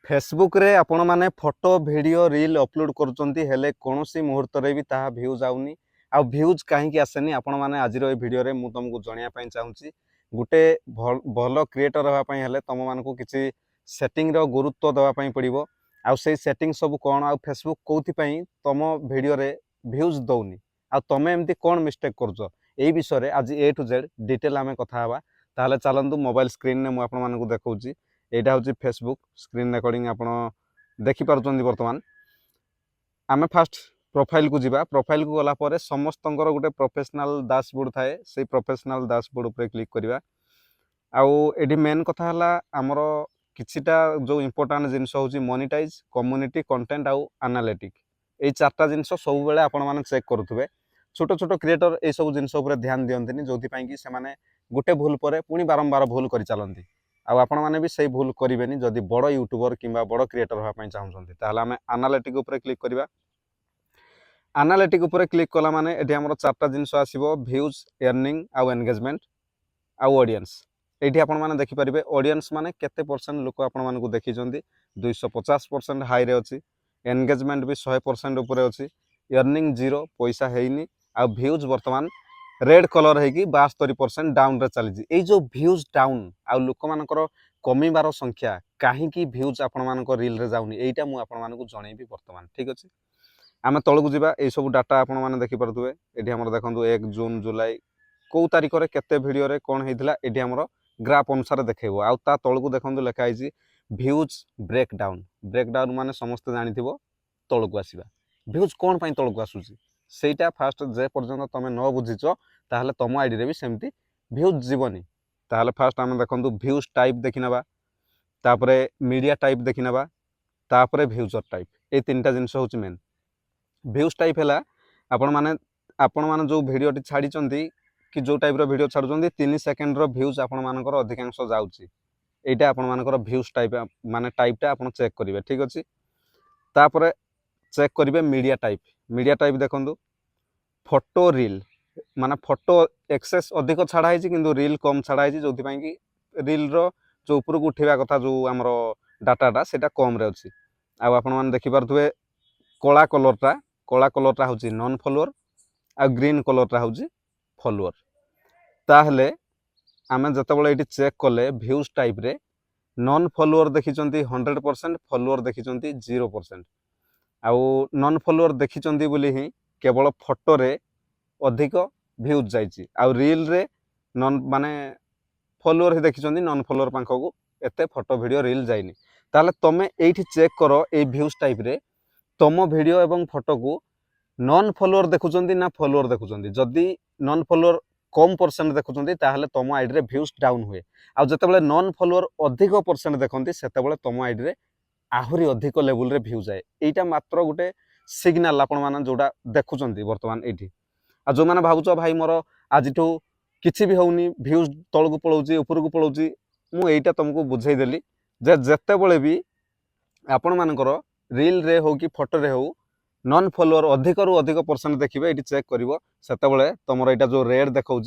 Facebook रे आपण माने फोटो वीडियो रील अपलोड करूचंती हेले कोनोसी मुहूर्त रे भी ताहा व्यूज आउनी आ व्यूज काहे आसेनी आपण माने आज रो वीडियो रे मु तुमको जणिया पई चाहूची गुटे भलो क्रिएटर हवा पई हेले तुम मानको किछि सेटिंग रो गुरुत्व दवा पई पड़िबो आ से सेटिंग सब कोन आ फेसबुक कोथि पई तुम वीडियो रे व्यूज दउनी आ तमे एमती कोन मिस्टेक करजो एई विषय रे आज ए टू जेड डिटेल आमे कथा हवा ताले चलंतु मोबाइल स्क्रीन ने मु आपण मानको देखौची एटा हूँ फेसबुक स्क्रीन रेकर्डिंग आप देखिपुं बर्तमान आम फास्ट प्रोफाइल को जीवा प्रोफाइल को गलापर समस्त गोटे प्रोफेशनल डैशबोर्ड थाए से प्रोफेशनल डैशबोर्ड उपर क्लिक करवा आउ मेन कथा आमर किछिटा जो इम्पोर्टाट जिनस हूँ मोनेटाइज कम्युनिटी कंटेंट आउ एनालिटिक ये चार्टा जिनस सब बेले आपण मैंने चेक करुवे छोट छोट क्रिएटर ये सब जिनस ध्यान दिखती जो कि से गोटे भूल पर पुणी बारंबार भूल कर चलती आउ आपण माने भी सही भूल करेंगे जदि बड़ यूट्यूबर किंबा बड़ क्रिएटर होगापी चाहते ताहले आम एनालिटिक उपर क्लिक करवा एनालिटिक उपर क्लिक कला माने एठी हमर चारटा जिनस आसीबो व्यूज अर्निंग आउ एंगेजमेंट आउ ऑडियंस एठी आपण माने देखि परिबे ऑडियंस माने केते परसेंट लोक आपण माने को देखि जंदी 250% हाई रे अछि एंगेजमेंट भी 100% ऊपर अछि अर्निंग जीरो पैसा हेइनी आउ व्यूज वर्तमान रेड कलर है कि 72% डाउन रे चली ए जो व्यूज डाउन आउ लोक मानकर कमीबार संख्या कहीं व्यूज आपण मानक रील रे जाउनी एटा मु आपण मानक जणैबी वर्तमान ठीक अछि आम तलकू जावा ये सब डाटा आपण माने देखि परथुवे एठी हमर देखंतु 1 जून जुलाई को तारिख रे केते वीडियो रे कोन हेइथिला एठी हमर ग्राफ अनुसार देखैबो आउ ता तलकू देखंतु लेखा आइछि व्यूज ब्रेकडाउन माने समस्त जानिथिबो तलकू आसीबा व्यूज कोन पई तलकू आसुची सेटा फास्ट जे पर्यंत तमे न बुझिच ताहले तम आईडी रे भी सेमती व्यूज जीवनी ताहले फास्ट आम देखंतु व्यूज टाइप देखिनबा तापरे मीडिया टाइप देखिनबा तापरे व्यूजर टाइप ए तीनटा जिंस होची मेन व्यूज टाइप है आपण माने जो वीडियो छाड़ी कि जो टाइप वीडियो छाड़ुंट 3 सेकेंड व्यूज आपण मानकर अधिकांश जाउची एटा आपण मानकर व्यूज टाइप माने टाइपटा आपण चेक करिवे ठीक अछि तापरे चेक करिवे मीडिया टाइप देखंतु फोटो रील माने फोटो एक्सेस अधिक छाड़ा है कि रील कम छाड़ा है जो कि रील रो जो ऊपर को उठेवा कथा जो आमर डाटाटा सेटा कम रे अछि आ आपण माने देखि परथुवे कला कलरटा हूँ नॉन फॉलोअर आ ग्रीन कलरटा हूँ फॉलोअर ताहले आमे जतबेले एटी चेक कले व्यूज टाइप रे नॉन फॉलोअर देखिचंती 100% फॉलोअर देखिचंती 0% आउ नॉन फॉलोअर देखिचंती बोली ही केवल फोटो रे अधिक व्यूज जाइची आउ रील रे नॉन माने फॉलोअर ही देखिचंती नॉन फॉलोअर पाखकू एते फोटो वीडियो रील जाइनी ताहले तमे एठी चेक करो ए व्यूज टाइप रे तुम वीडियो एवं फोटो को नॉन फॉलोअर देखुंत ना फॉलोअर देखुंत जदि नॉन फॉलोअर कम परसेंट देखुंत ताहले तुम आईडी रे व्यूज डाउन हुए आउ जतबेले नॉन फॉलोअर अधिक परसेंट देखते सेतबेले तुम आईडी रे आहुरी अधिक लेवल रे व्यू जाए एटा मात्र गोटे सिग्नाल आपण माने जोडा देखुंत वर्तमान एठी आ जो माने भाबुछ भाई मोर आज किछि भी होउनी व्यूज तळ को पळौची ऊपर को पळौची मु एटा तुमको बुझाई देली जे जत्तेबेले भी आपण मानकर रील रे हो कि फोटो रे हो नॉन फॉलोअर अधिक रु अधिक परसेंट देखिए ये चेक कर सेतबेले तुम यहाँ जो रेड देखा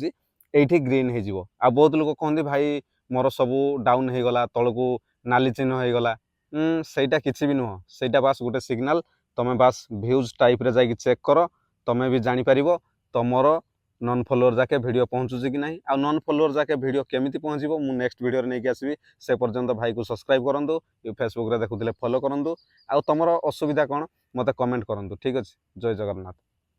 ये ग्रीन हो बहुत लोग कहते भाई मोर सब डाउन हो गला तलू नाली चिन्ह हो गला सेटा किसी भी नुह सेटा बास गोटे सिग्नाल तुम बास व्यूज टाइप रे जाकि चेक कर तुम्हें भी जापर तुमर नॉन फॉलोअर जाके वीडियो पहुँचुची कि ना आ नॉन फॉलोअर जाके वीडियो केमिति पहुँचो मु नेक्स्ट वीडियो नहीं आसबि से पर्यंत भाई को सब्सक्राइब करूँ फेसबुक रे देखुले फॉलो करूँ आ तुम असुविधा कौन मत कमेंट करूँ ठीक अच्छे जय जगन्नाथ।